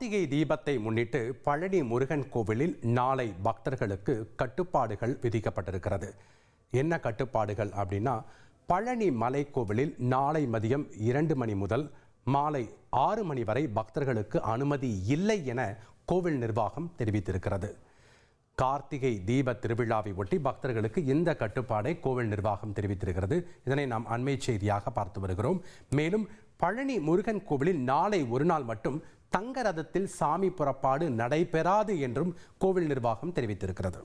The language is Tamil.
கார்த்திகை தீபத்தை முன்னிட்டு பழனி முருகன் கோவிலில் நாளை பக்தர்களுக்கு கட்டுப்பாடுகள் விதிக்கப்பட்டிருக்கிறது. என்ன கட்டுப்பாடுகள் அப்படின்னா, பழனி மலை கோவிலில் நாளை மதியம் 2 மணி முதல் மாலை 6 மணி வரை பக்தர்களுக்கு அனுமதி இல்லை என கோவில் நிர்வாகம் தெரிவித்திருக்கிறது. கார்த்திகை தீப திருவிழாவை ஒட்டி பக்தர்களுக்கு இந்த கட்டுப்பாடை கோவில் நிர்வாகம் தெரிவித்திருக்கிறது. இதனை நாம் அண்மை செய்தியாக பார்த்து வருகிறோம். மேலும் பழனி முருகன் கோவிலில் நாளை ஒரு நாள் மட்டும் தங்க ரதத்தில் சாமி புறப்பாடு நடைபெறாது என்றும் கோவில் நிர்வாகம் தெரிவித்திருக்கிறது.